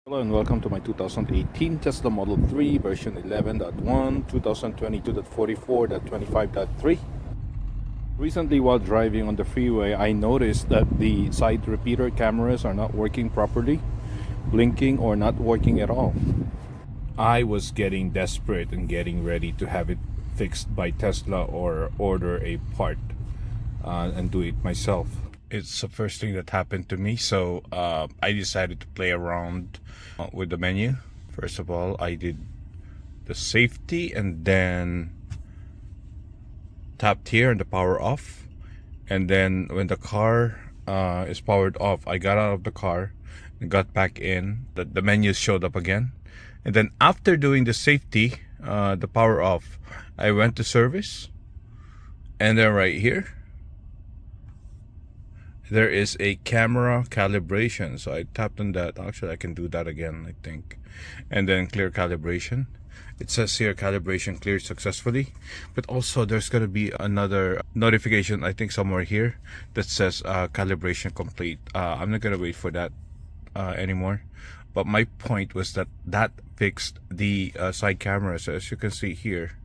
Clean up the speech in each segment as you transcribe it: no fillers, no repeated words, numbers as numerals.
Hello and welcome to my 2018 Tesla Model 3 version 11.1, 2022.44.25.3. Recently, while driving on the freeway, I noticed that the side repeater cameras are not working properly, blinking or not working at all. I was getting desperate and getting ready to have it fixed by Tesla or order a part and do it myself. It's the first thing that happened to me, so I decided to play around with the menu. First of all, I did the safety and then tapped here on the power off, and then when the car is powered off, I got out of the car and got back in. The menu showed up again, and then after doing the safety, the power off, I went to service, and then right here there is a camera calibration, so I tapped on that. Actually, I can do that again, I think, and then clear calibration. It says here calibration cleared successfully, but also there's going to be another notification, I think somewhere here, that says calibration complete. I'm not going to wait for that anymore, but my point was that fixed the side cameras. As you can see here,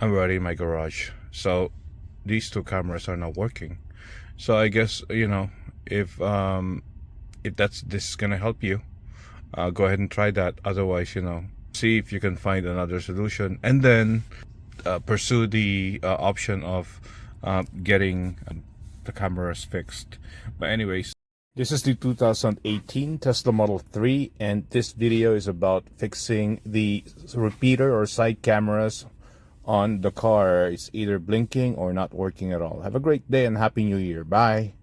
I'm already in my garage, so these two cameras are not working. So I guess, if this is gonna help you, go ahead and try that. Otherwise, see if you can find another solution, and then pursue the option of getting the cameras fixed. But anyways, this is the 2018 Tesla Model 3, and this video is about fixing the repeater or side cameras on the car. It's either blinking or not working at all. Have a great day and Happy New Year. Bye.